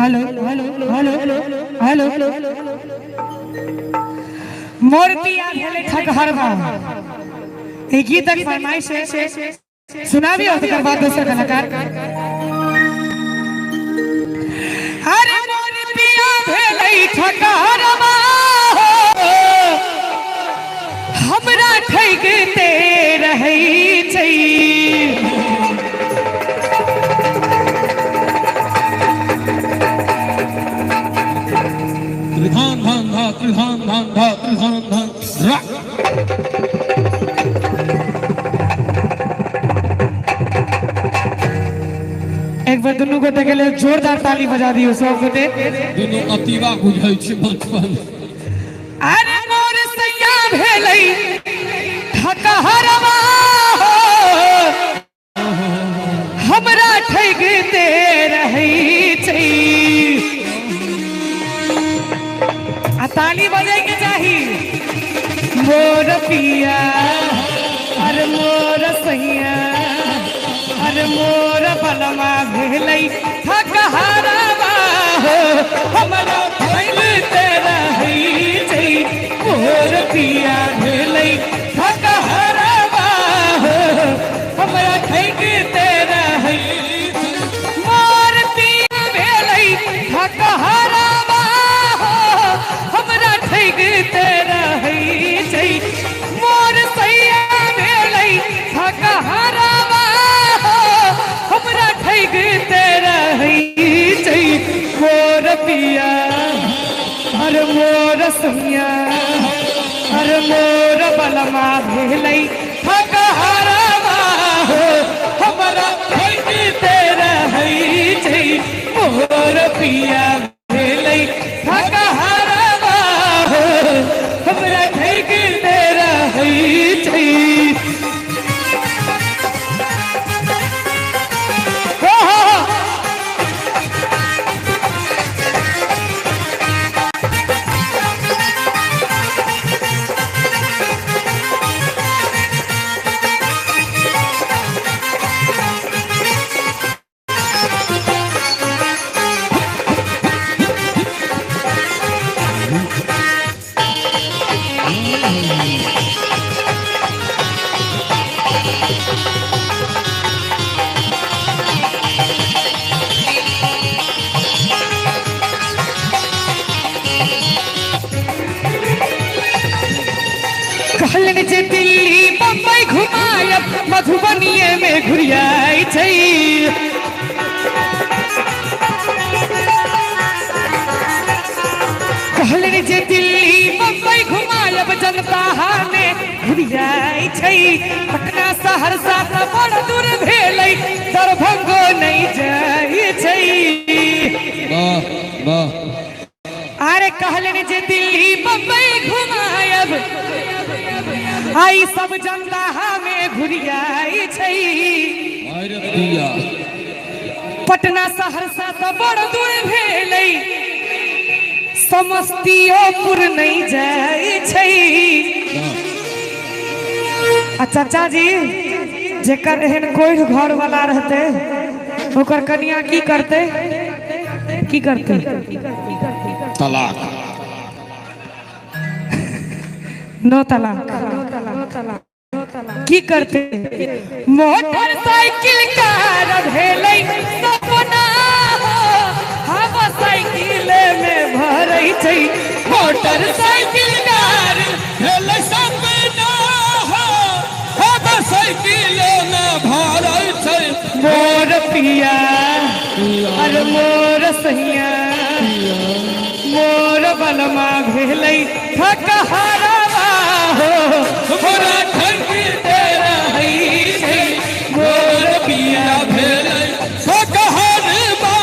Hello hello hello hello hello मूर्ति आधेले ठकहरवा एक गीत तक फरमाइश है सुना भी और तकर बाद दूसरा कलाकार अरे मूर्ति आधेले ठकहरवा हमरा ठगते रहै छै त्रिधान धान धा त्रिधान धान धा त्रिधान धान रा एक बार दोनों को देखे ले जोरदार ताली बजा दियो सब गोटे दोनों अतीवा बुझै छै बचपन अरे मोर सैया भेलै ठकहरवा हमरा ठगते रहै छै आ ताली बजे के चाही मोर पिया अरे मोर सैया अरे मोर बलमा भेलै ठकहरवा हमरा ठगते रहै छै मोर पिया भेलै ठकहरवा हमरा ठगते रहै मोर पिया भेलै ठकहरवा हमरा ठगते रहै छै मोर सैया भेलै ठकहरवा हमरा ठगते रहै छै मोर पिया अरे मोर सैया अरे मोर बलमा भेलै ठकहरवा हमरा ठगते रहै छै मोर पिया भेलै ठकहरवा हमरा ठगते रहै छै कहलन जे दिल्ली बम्बई घुमायब मधुबनीये में घुरियाई छै कहलन जे दिल्ली बम्बई घुमायब जनता में घुरियाई छै पटना सहरसा त बड़ दूर भेलै दरभंगो नहीं जाइ छै वाह वाह अरे कहलन जे दिल्ली बम्बई घुमायब आई सब जनता में घुरियाई छै पटना सहरसा तो बड़ दूर भेलै समस्तीपुर नहीं जाइ छै आ चाचा जी जेकर एहन कोई घर वाला रहते ओकर कन्या की करते तलाक नो तलाक की करते मोटरसाइकिल कार भेलै सपना हम साइकिल में भरै छै मोटरसाइकिल कार भेलै सपना हम साइकिल में भरै छै मोर पिया अरे मोर सैया मोर बलमा भेलै ठकहरवा हमरा ठगते रहै छै मोर पिया भेलै ठकहरवा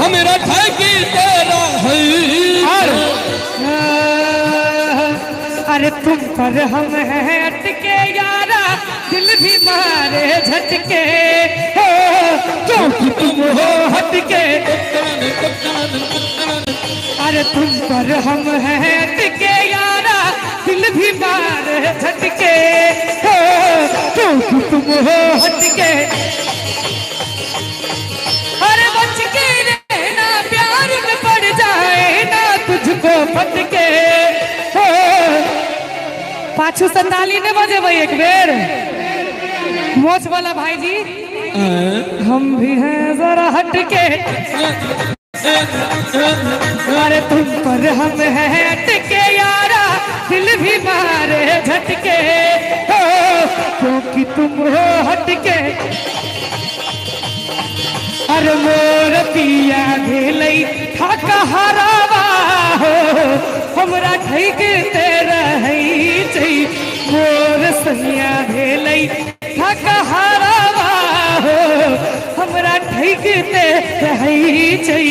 हमरा ठगते रहै अरे तुम पर हम हैं अटके यारा दिल भी मारे झटके क्योंकि तुम हो हटके अरे तुम पर हम हैं अटके यारा दिल भी मारे झटके क्योंकि तुम हो हटके पाछू से ताली ने बजेबै एक बेर मोच वाला भाई जी हम भी हैं जरा हटके अरे तुम पर हम हैं हटके यारा दिल भी मारे झटके हो क्योंकि तुम हो हटके अरे मोर पिया भेलै थाका हरावा हो हमरा ठैकते रहै छै मोर सैया भेलै थाका हरावा हो हमरा ठैकते रहै छै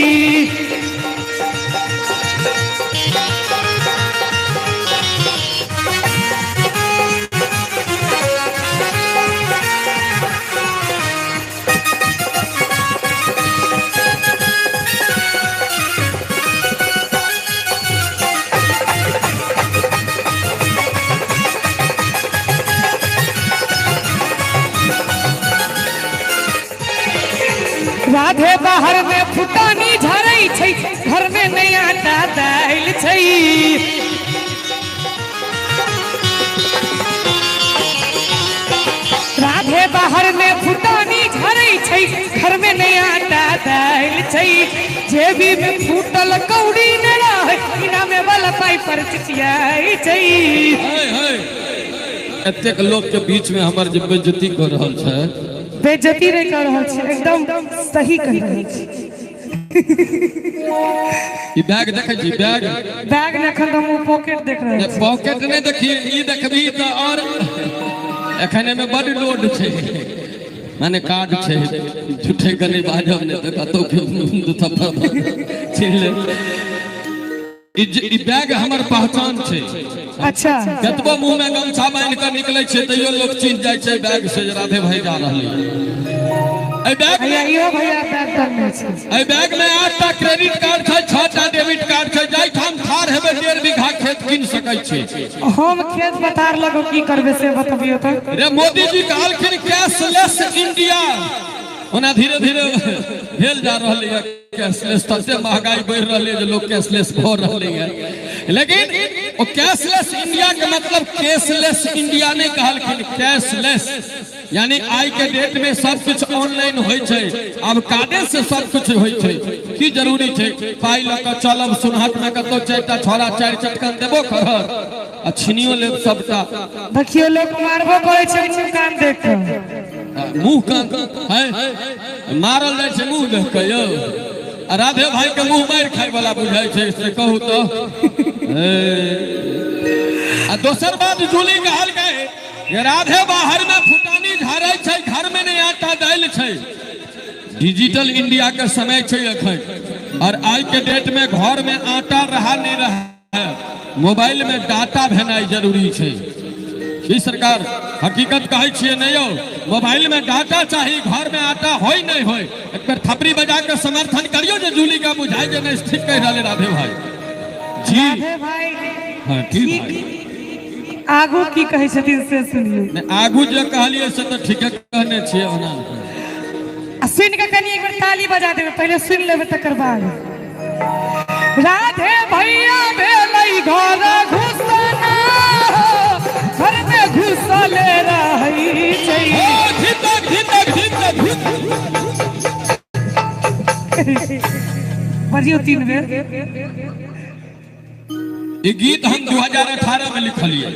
राधे बाहर में फुटानी झरै छै घर में नया दाइल छै राधे बाहर में फुटानी झरै छै घर में नया दाइल छै जेबी में फूटल कौड़ी न रहे इना में वाला पाई पर चिचियाई छै एतेक लोग के बीच में हमर जे बेइज्जती कर रहल छै बेइज्जती नहीं कर रहा है एकदम सही कर रहे हैं ई बैग देखे जी बैग न खन हम पॉकेट देख रहे हैं पॉकेट नहीं देखिए ई देखबी त और एखने में बड़ लोड छै माने कार्ड छै झूठे गने बाजब ने त कतो दू थप्पड़ छीन ले ई बैग हमर पहचान छै अच्छा कतबो मुंह में गमछा बांध कर निकले छै तैयो लोग चिन्ह जाय छै बैग से राधे भाई जा रहले ए बैग भैया इहो भैया बैग करने छै ए बैग में 8टा क्रेडिट कार्ड छै 6टा डेबिट कार्ड छै जाय ठाम ठार हेबे 1.5 बीघा खेत किन सकै छै हम खेत बतार लगो की करबे से बतबियो त रे मोदी जी कहलखिन कैशलेस इंडिया ओना धीरे धीरे भेल जा रहले है कैशलेस तते महंगाई बढ़ रहले जे लोग कैशलेस भ रहले है लेकिन वो कैशलेस इंडिया के मतलब कैशलेस इंडिया नहीं कहलखिन कैशलेस यानी आज के डेट में सब कुछ ऑनलाइन होय छै अब कार्डे से सब कुछ होय छै की जरूरी छै पाई ल के चलब सुनहत में कतो 4टा छोरा 4 चटकन देबो करत आ छिनियो लेब सबटा देखियो लोग मारबो करे छै मुंह कान देख के मुंह कान है मारल जाय छै मुंह देख के यौ राधे भाई के मुंह मार खाय वाला बुझाय छै से कहू तो आ दोसर बात जूली कहल गए ये राधे बाहर में फुटानी झारै छै घर में नहीं आटा दाल छै डिजिटल इंडिया के समय छै अखन और आज के डेट में घर में आटा रहा नहीं रहा मोबाइल में डाटा भेनाई जरूरी छै ई सरकार हकीकत कहै छियै नहीं हो मोबाइल में डाटा चाहिए घर में आटा होय नहीं होय एक बार थपड़ी बजा के समर्थन करियो जे जूली का बुझाई जे नहीं ठीक कह रहले राधे भाई जी राधे भाई हां ठीक आगू की कहै छथिन से सुनियो ने आगू जे कहलिए से तो ठीक कहने छियै ओना आ सुन के कनी एक बार ताली बजा देबे पहले सुन लेबे तकर बाद राधे भैया भेलै घर घुसना घर में घुसल रही छै बजियो 3 बेर ये गीत हम 2018 में लिखलिए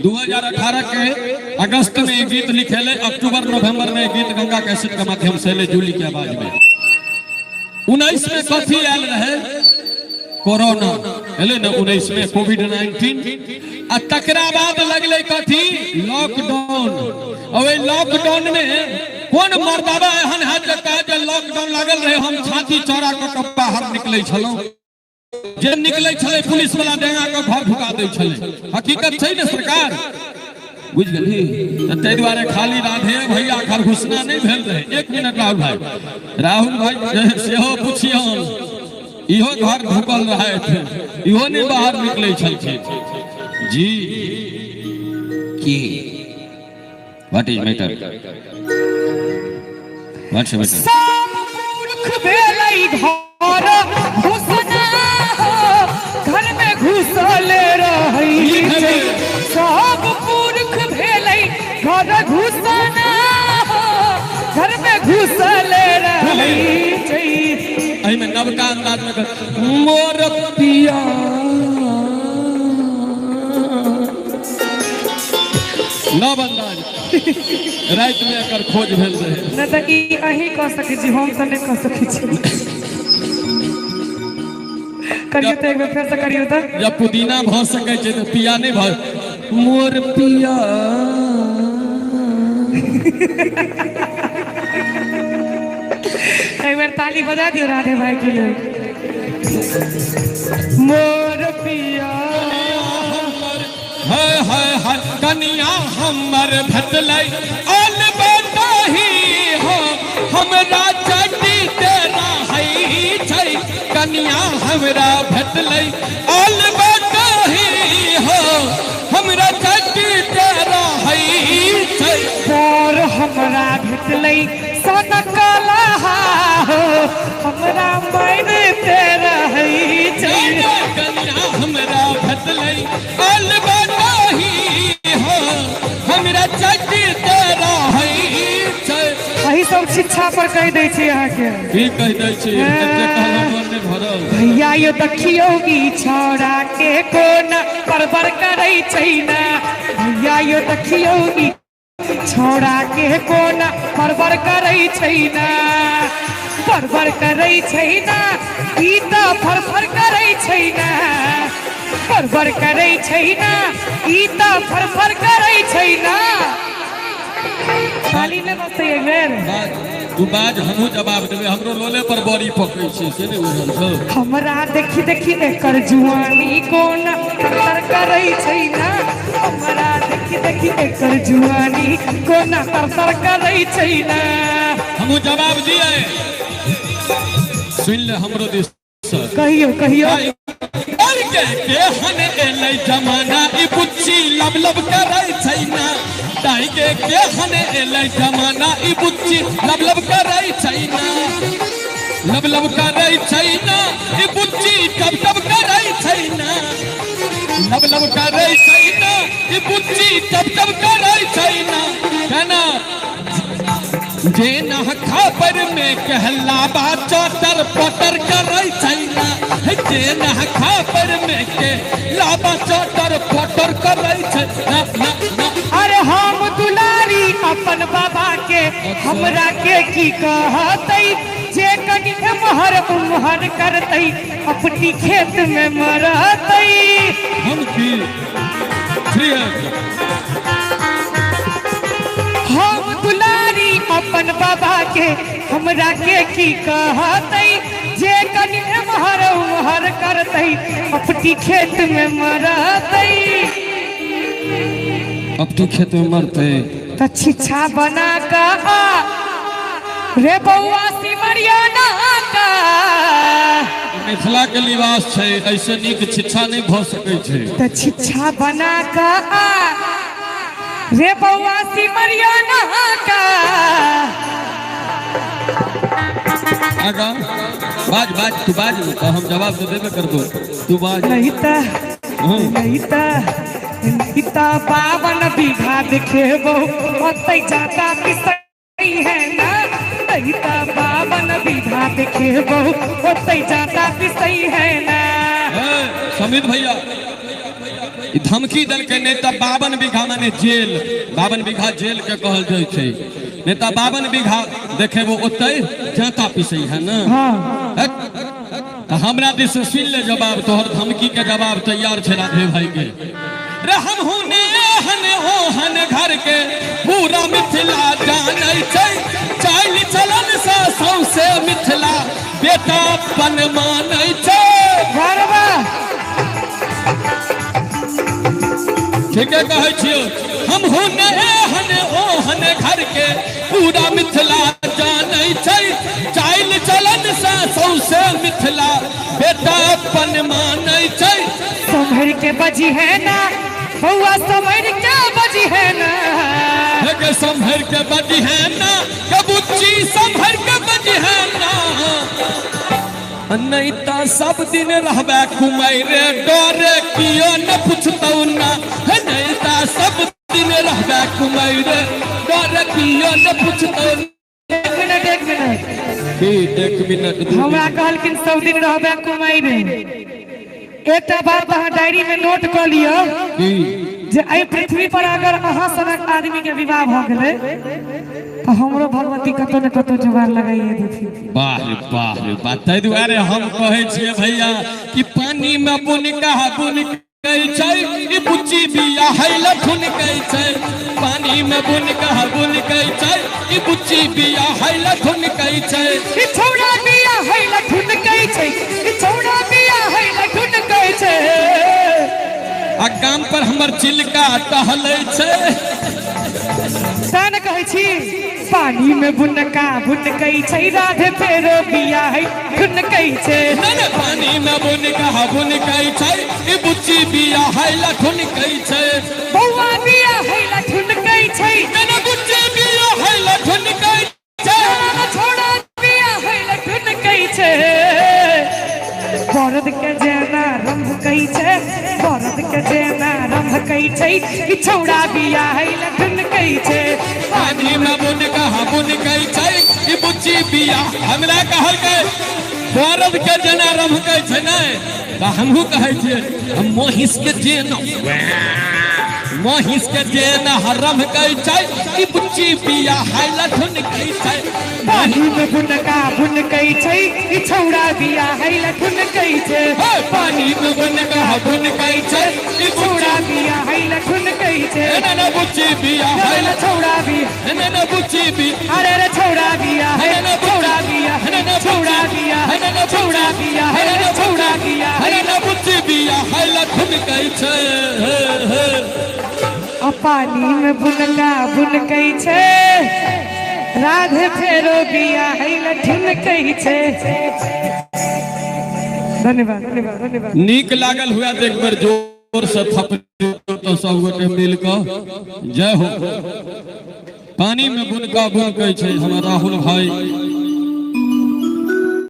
2018 के अगस्त में ये गीत लिखेले अक्टूबर नवंबर में गीत गंगा कैसेट के माध्यम से ले जूली की आवाज में 19 में कथी आयल रहे कोरोना हेले न 19 में कोविड-19 आ तकरा बाद लगले कथी लॉकडाउन और लॉकडाउन में कौन मर्दावा एहन है जे कहे जे लॉकडाउन लागल रहे हम छाती चौड़ा के बाहर निकले छलो जे निकले छले पुलिस वाला डेंगा के घर ढुका दे छले हकीकत छै ने सरकार बुझ गेली तै दुआरे खाली राधे भैया घर घुसना नहीं भेल रहे 1 मिनट राहुल भाई सेहो पुछियन इहो घर ढुकल रहे थे इहो ने बाहर निकले छलखिन जी की what is matter what's matter सब मूर्ख भेलै घर घुसना घर में घुसल रही छै सब मोर पिया ना बंदाज रात में एकर खोज भेल रहे न त ई अही कह सकै छी, हम त नहि कह सकै छी। करियो त एक बेर फेर से करियो त। जब पुदीना भ सकै छै तो पिया नहीं भ मोर पिया एक बार ताली बजा दियो राधे भाई के लिए। मोर पिया है कनिया हमर भटलै अल बताही हो हमरा चटी तेरा है छै कनिया हमरा भटलै अल बताही हो हमरा चटी तेरा है छै और हमरा भेटलै सन काला हो हमरा मायन तेरा है छै कनिया हमरा भटलै अल बताही हो हमरा चटी तेरा है छै अही सब शिक्षा पर कह दै छी अहाँ के। की कह दै छी कते कहलो मन में भरल भैया यो देखियो ई छौड़ा के कोन परबर करै छै ना। भैया यो देखियो ई छौड़ा के कोन परबर करै छै ना। परबर करै छै ना ई त फरफर करै छै ना। परबर करै छै ना ई त फरफर करै छै ना। खाली ने बसै एक बेर तू बाज हमहू जवाब देबे हमरो लोले पर बड़ी पकै छै से नहीं बुझल छौ। हमरा देखी देखी एकर जुआनी कोन तर करै छै ना। हमरा देखी देखी एकर जुआनी कोन तर करै छै ना। हमहू जवाब दिए सुन ले हमरो दिस से कहियो कहियो और के हन एलै जमाना ई बुच्ची लब लब करै छै ना। दाई के हन एलै जमाना ई बुच्ची लब लब करै छै ना। लब लब करै छै ना ई बुच्ची टब टब करै छै ना। लब लब करै छै ना ई बुच्ची टब टब करै छै ना। केना जे न खबर में कहला बा चटर पटर करै छै ना। जे न खबर में कहला बा चटर पटर करै छै ना ना ना। अरे हम दुलारी अपन बाबा के हमरा के की कहतै जे कनी एमहर उमहर करतै अपनी खेत में मरतै। हम की हम दुलारी अपन बाबा के हमरा के की कहतै जे कनी एमहर उमहर करतै अपनी खेत में मरतै। अपनी खेत में मरते त छिछा बना का रे बउआ सिमरिया ना का। मिथिला के लिबास छै ऐसे नीक शिक्षा नहीं भ सकै छै। त छिछा बना का रे बउआ सिमरिया ना का। आगा बाज बाज तू बाज तो हम जवाब तो देबे करबो तू बाज नहीं त 52 बीघा देखेबो ओतै जाता पिसई है ना। नहीं त 52 बीघा देखेबो ओतै जाता पिसई है ना। समीर भैया ई धमकी दल के नेता 52 बीघा माने जेल 52 बीघा जेल के कहल जाय छै। नेता 52 बीघा देखेबो ओतै जाता पिसई है ना। हमरा दिस सुन ले जवाब तोहर धमकी के जवाब तैयार छै राधे भाई के। रे हम हुने हन ओहन घर के पूरा मिथिला जानै छै। चाल चलन से सौसे मिथिला बेटा पन मानै छै। घरवा ठीके कहै छियो हम हुने हन ओहन घर के पूरा मिथिला जानै छै। चाल चलन से सौसे मिथिला बेटा पन मानै छै। संभर के बजी है ना बउआ संभर के बजी है ना। के संभर के बजी है ना कबूची संभर के बजी है ना। नहीं तो सब दिन रहबे कुमारे डरे कियो न पूछतौ ना। नहीं तो सब दिन रहबे कुमारे डरे कियो न पूछतौ। एक मिनट ठीक 1 मिनट 2 हमरा मिनट कहलखिन सब दिन रहबे कुमारी एक बात अहाँ डायरी में नोट कर लियो की जे एहि पृथ्वी पर अगर अहाँ सनक आदमी के विवाह भ गेलै तो हमरो भगवती कतौ न कतौ जुगाड़ लगाइए देथिन। वाह रे वाह रे वाह। ताहि दुआरे हम कहै छियै भैया कि पानी में बुन कहै छै ई बुच्ची बिया हैला ठुन कहै छै। पानी में बुन कहै छै ई बुच्ची बिया हैला ठुन कहै छै। ई छौड़ा बिया हैला ठुन कहै छै, ई छौड़ा बिया हैला ठुन कहै छै। आ गाम पर हमर चिलका टहलै छै। सान कहै छी पानी में बुन कहै छै, राधे फेरो बिया है ठुन कहै छै। नहीं पानी में बुन कहै छै ई बुच्ची बिया हैला ठुन कहै छै। बौआ बिया हैला ठुन कहै छै, नहीं बुच्ची बिया हैला ठुन कहै छै। छौड़ा बिया हैला ठुन कहै छै। बरद के जेना रंभ कहै छै, बरद के जेना रंभ कहै छै, ई छौड़ा बिया हैला ठुन कहै छै। पानी में बुन कहै छै ई बुच्ची बिया हमरा कहल के बरद के जेना रंभ कहै छै नै त हमहु कहै छियै हम महिष के जेना रंभ कहै छै ई बुच्ची बिया हैला ठुन कहै छै। पानी में बुन कहै छै, ई छौड़ा बिया हैला ठुन कहै छै। पानी में बुन कहै छै ई छौड़ा बिया हैला ठुन कहै छै। ना बुच्ची बिया हैला छौड़ा बिया ना बुच्ची भी अरे रे छौड़ा बिया है, छौड़ा बिया छौड़ा बिया छौड़ा बिया है, छौड़ा बिया ना बुच्ची बिया हैला ठुन कहै छै। आ पानी में बुन कहै छै, राधे फेरो बिया हैला ठुन कहै छै। धन्यवाद धन्यवाद धन्यवाद। नीक लागल हुआ तो एक बार जोर से थपड़ी तो सब गोटे मिल कर जय हो। पानी में बुन कहै छै हमारा राहुल भाई